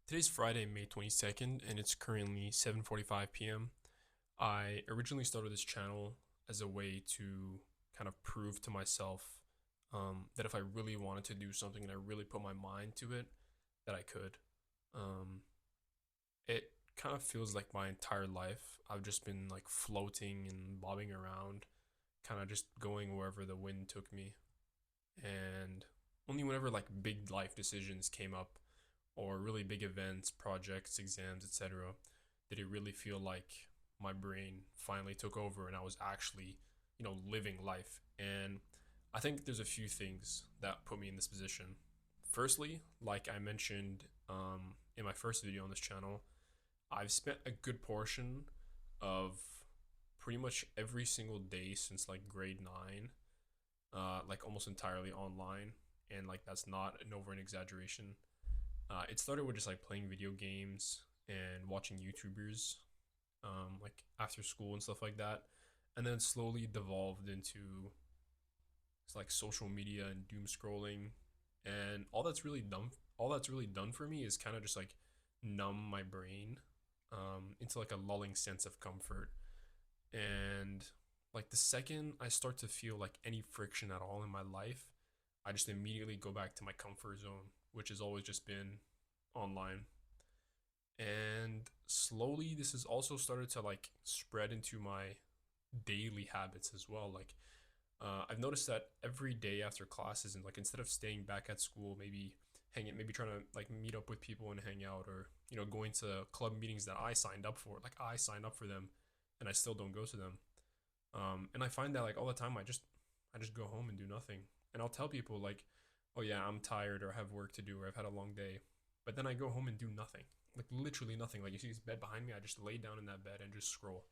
Today's Friday, May 22nd, and it's currently 7:45 p.m. I originally started this channel as a way to kind of prove to myself that if I really wanted to do something and I really put my mind to it, that I could. Um, it kind of feels like my entire life I've just been like floating and bobbing around, kind of just going wherever the wind took me. And only whenever like big life decisions came up or really big events, projects, exams, etc., did it really feel like my brain finally took over and I was actually, living life. And I think there's a few things that put me in this position. Firstly, like I mentioned in my first video on this channel, I've spent a good portion of pretty much every single day since like grade 9, like almost entirely online. And like that's not an over an exaggeration. It started with just like playing video games and watching YouTubers, like after school and stuff like that, and then it slowly devolved into like social media and doom scrolling, and all that's really done. All that's really done for me is kind of just like numb my brain into like a lulling sense of comfort. And like the second I start to feel like any friction at all in my life, I just immediately go back to my comfort zone, which has always just been online. And slowly this has also started to like spread into my daily habits as well. Like I've noticed that every day after classes, and like instead of staying back at school, maybe trying to like meet up with people and hang out, or going to club meetings that I signed up for. Like I signed up for them, and I still don't go to them. And I find that like all the time, I just go home and do nothing. And I'll tell people like, oh yeah, I'm tired or I have work to do or I've had a long day, but then I go home and do nothing, like literally nothing. Like you see this bed behind me, I just lay down in that bed and just scroll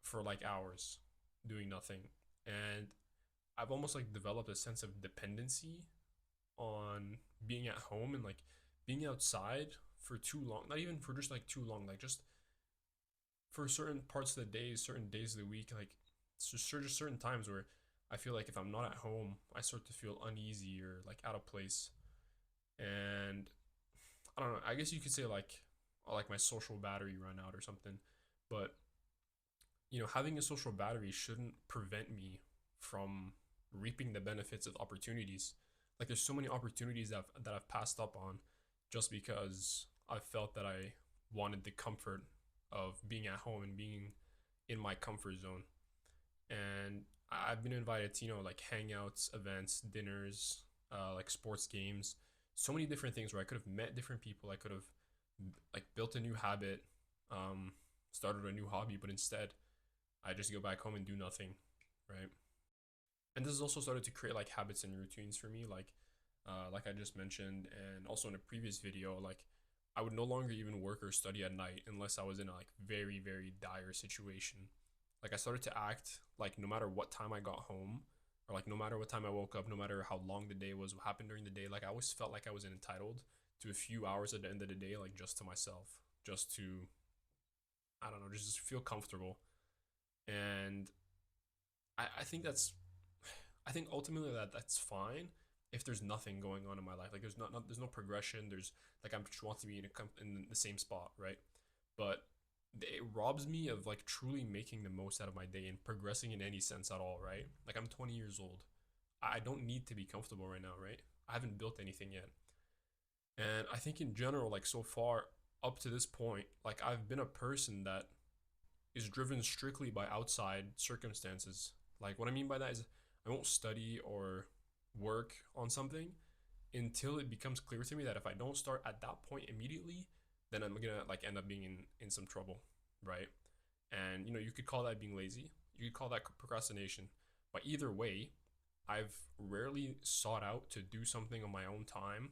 for like hours, doing nothing. And I've almost like developed a sense of dependency on being at home and like being outside for too long. Not even for just like too long, like just for certain parts of the day, certain days of the week. Like it's just certain times where I feel like if I'm not at home, I start to feel uneasy or like out of place. And I don't know. I guess you could say like my social battery run out or something. But having a social battery shouldn't prevent me from reaping the benefits of opportunities. Like there's so many opportunities that I've passed up on just because I felt that I wanted the comfort of being at home and being in my comfort zone. And I've been invited to like hangouts, events, dinners, like sports games, so many different things where I could have met different people. I could have like built a new habit, um, started a new hobby, but instead I just go back home and do nothing, right? And this has also started to create like habits and routines for me, like I just mentioned, and also in a previous video, like I would no longer even work or study at night unless I was in a like very very dire situation. Like I started to act like no matter what time I got home, or like no matter what time I woke up, no matter how long the day was, what happened during the day, like I always felt like I was entitled to a few hours at the end of the day, like just to myself, just to, I don't know, just feel comfortable. And I think I think ultimately that's fine if there's nothing going on in my life. Like there's no progression. There's like I'm just want to be in the same spot, right? But it robs me of like truly making the most out of my day and progressing in any sense at all, right? Like I'm 20 years old. I don't need to be comfortable right now, right? I haven't built anything yet. And I think in general, like so far up to this point, like I've been a person that is driven strictly by outside circumstances. Like what I mean by that is I won't study or work on something until it becomes clear to me that if I don't start at that point immediately, then I'm gonna like end up being in some trouble, right? And you could call that being lazy. You could call that procrastination. But either way, I've rarely sought out to do something on my own time,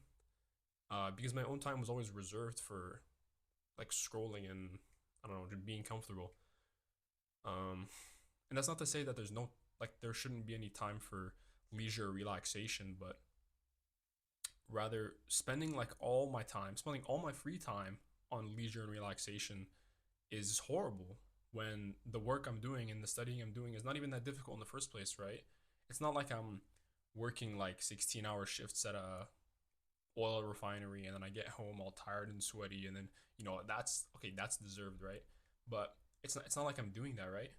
because my own time was always reserved for like scrolling and I don't know, just being comfortable. Um, and that's not to say that there's no like there shouldn't be any time for leisure relaxation, but rather spending all my free time on leisure and relaxation is horrible when the work I'm doing and the studying I'm doing is not even that difficult in the first place, right? It's not like I'm working like 16-hour shifts at a oil refinery, and then I get home all tired and sweaty, and then that's okay, that's deserved, right? But it's not like I'm doing that, right?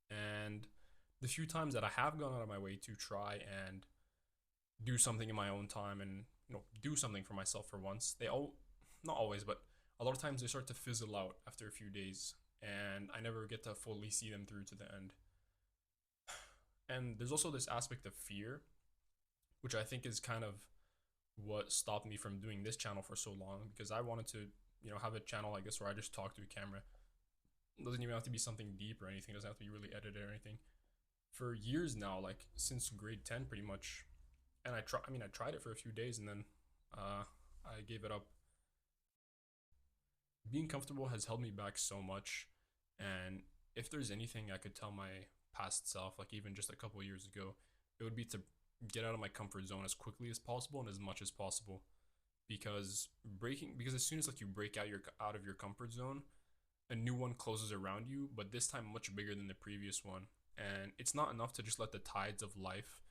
And the few times that I have gone out of my way to try and do something in my own time and do something for myself for once, they all not always, but a lot of times they start to fizzle out after a few days, and I never get to fully see them through to the end. And there's also this aspect of fear, which I think is kind of what stopped me from doing this channel for so long, because I wanted to, have a channel, I guess, where I just talk to a camera. It doesn't even have to be something deep or anything. It doesn't have to be really edited or anything. For years now, like since grade 10 pretty much, and I tried it for a few days, and then I gave it up. Being comfortable has held me back so much, and if there's anything I could tell my past self, like even just a couple of years ago, it would be to get out of my comfort zone as quickly as possible and as much as possible. Because as soon as like you break out of your comfort zone, a new one closes around you, but this time much bigger than the previous one. And it's not enough to just let the tides of life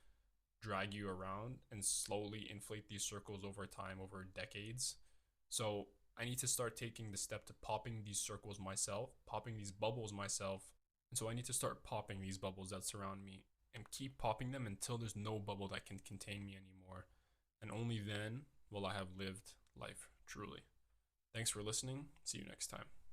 drag you around and slowly inflate these circles over time, over decades. So I need to start taking the step to popping these circles myself, popping these bubbles myself. And so I need to start popping these bubbles that surround me and keep popping them until there's no bubble that can contain me anymore. And only then will I have lived life truly. Thanks for listening. See you next time.